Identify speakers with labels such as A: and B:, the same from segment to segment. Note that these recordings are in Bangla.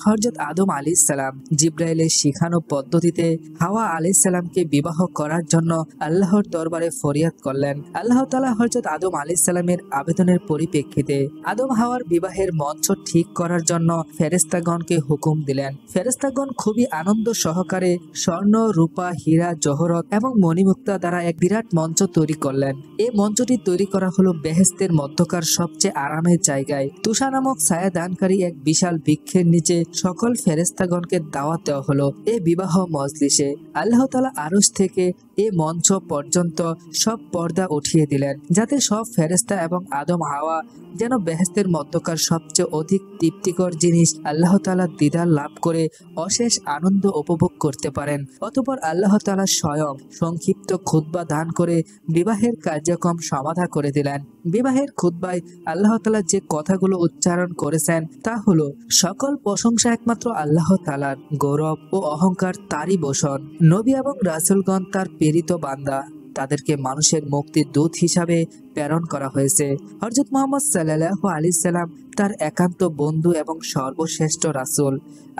A: হযরত আদম আলাইহিস সালাম জিবরাইলের শিখানো পদ্ধতিতে হাওয়া আলাইহিস সালামকে বিবাহ করার জন্য আল্লাহর দরবারে ফরিয়াদ করলেন। আল্লাহ তাআলা হযরত আদম আলাইহিস সালামের আবেদনের পরিপ্রেক্ষিতে আদম হাওয়ার বিবাহের মঞ্চ ঠিক করার জন্য ফেরেশতাগণকে হুকুম দিলেন। ফেরেশতাগণ খুবই আনন্দ সহকারে স্বর্ণ, রূপা, হীরা, জহরত এবং মণিমুক্তা দ্বারা এক বিরাট মঞ্চ তৈরি করলেন। এই মঞ্চটি তৈরি করা হলো বেহেশতের মধ্যকার সবচেয়ে আরামের জায়গায়। তুষা নামক ছায়া দানকারী এক বিশাল বৃক্ষের নিচে সকল ফেরেশতাগণকে দাওয়াত দেওয়া হলো এই বিবাহ মজলিসে। আল্লাহ তাআলা আরশ থেকে এই মঞ্চ পর্যন্ত সব পর্দা উঠিয়ে দিলেন, যাতে সব ফেরেশতা এবং আদম হাওয়া যেন বেহেশতের মধ্যকার সবচেয়ে অধিক তৃপ্তিকর জিনিস আল্লাহ তাআলার দিদার লাভ করে অশেষ আনন্দ উপভোগ করতে পারেন। অতঃপর আল্লাহ তাআলা স্বয়ং সংক্ষিপ্ত খুতবা দান করে বিবাহের কার্যক্রম সমাধা করে দিলেন। বিবাহের খুতবায় আল্লাহ তাআলা যে কথাগুলো উচ্চারণ করেছেন তা হলো, সকল প্রশংসা একমাত্র আল্লাহ তাআলার, গৌরব ও অহংকার তারই বশন। নবী এবং রাসূলগণ তার প্রেরিত বান্দা, তাদেরকে মানুষের মুক্তির দূত হিসাবে প্রেরণ করা হয়েছে। হযরত মুহাম্মদ সাল্লাল্লাহু আলাইহি সাল্লাম তার একান্ত বন্ধু এবং সর্বশ্রেষ্ঠ রাসূল।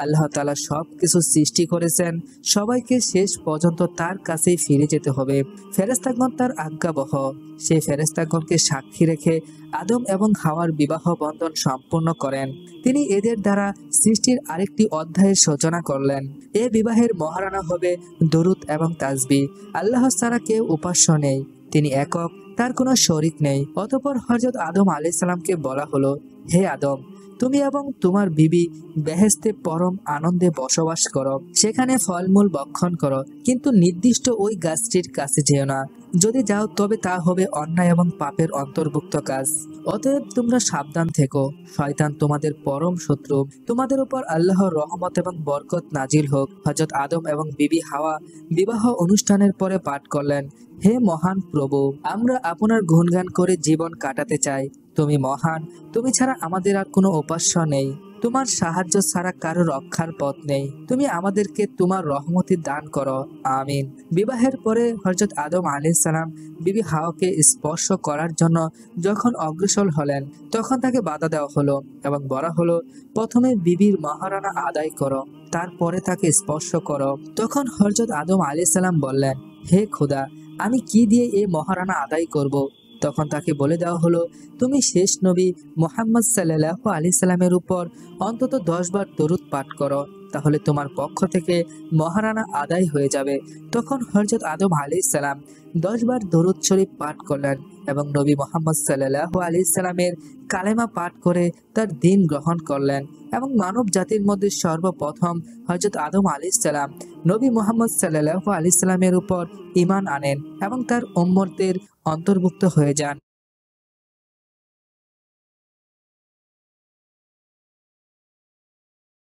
A: আল্লাহ তাআলা সবকিছু সৃষ্টি করেছেন, সবাইকে শেষ পর্যন্ত তার কাছেই ফিরে যেতে হবে। ফেরেশতাগণ তার আজ্ঞাবহ। সেই ফেরেশতাগণকে সাক্ষী রেখে আদম এবং হাওয়ার বিবাহ বন্ধন সম্পূর্ণ করেন। তিনি এদের দ্বারা সৃষ্টির আরেকটি অধ্যায়ের সূচনা করলেন। এ বিবাহের মহারানা হবে দরুদ এবং তাসবিহ। আল্লাহ ছাড়া কেউ উপাস্য নেই, তিনি একক, তার কোনো শরীক নেই। অতঃপর হযরত আদম আলাইহিস সালামকে বলা হলো, হে আদম, তুমি এবং তোমার বিবি বেহেশতে পরম আনন্দে বসবাস করো, সেখানে ফলমূল ভক্ষণ করো, কিন্তু নির্দিষ্ট ওই গাছটির কাছে যেও না। যদি যাও তবে তা হবে অন্যায় এবং পাপের অন্তর্ভুক্ত কাজ। অতএব তোমরা সাবধান থেকো, শয়তান তোমাদের পরম শত্রু। তোমাদের উপর আল্লাহর রহমত এবং বরকত নাজিল হোক। হযরত আদম এবং বিবি হাওয়া বিবাহ অনুষ্ঠানের পরে পাঠ করলেন, হে মহান প্রভু, আমরা আপনার গুণগান করে জীবন কাটাতে চাই। তুমি মহান, তুমি ছাড়া আমাদের আর কোনো উপাস্য নেই, তোমার সাহায্য ছাড়া কারো রক্ষার পথ নেই। তুমি আমাদেরকে তোমার রহমতি দান করো, আমিন। বিবাহের পরে হযরত আদম আলাইহিস সালাম বিবি হাওয়াকে স্পর্শ করার জন্য যখন অগ্রসর হলেন, তখন তাকে বাধা দেওয়া হলো এবং বলা হলো, প্রথমে বিবির মহারানা আদায় করো, তারপরে তাকে স্পর্শ করো। তখন হযরত আদম আলাইহিস সালাম বললেন, হে খোদা, আমি কি দিয়ে এই মহারানা আদায় করব? তখন তাকে বলে দেওয়া হলো, তুমি শেষ নবী মুহাম্মদ সাল্লাল্লাহু আলাইহি সাল্লামের উপর অন্তত 10 বার দরুদ পাঠ করো, তাহলে তোমার পক্ষ থেকে মহারানা আদায় হয়ে যাবে। তখন হযরত আদম আলাইহিস সালাম 10 বার দরুদ শরীফ পাঠ করলেন এবং নবী মুহাম্মদ সাল্লাল্লাহু আলাইহি সাল্লামের কালেমা পাঠ করে তার দ্বীন গ্রহণ করলেন এবং মানব জাতির মধ্যে সর্বপ্রথম হযরত আদম আলাইহিস সালাম নবী মুহাম্মদ সাল্লাল্লাহু আলাইহি সাল্লামের উপর ঈমান আনেন এবং তার উম্মতের অন্তর্ভুক্ত হয়ে যান।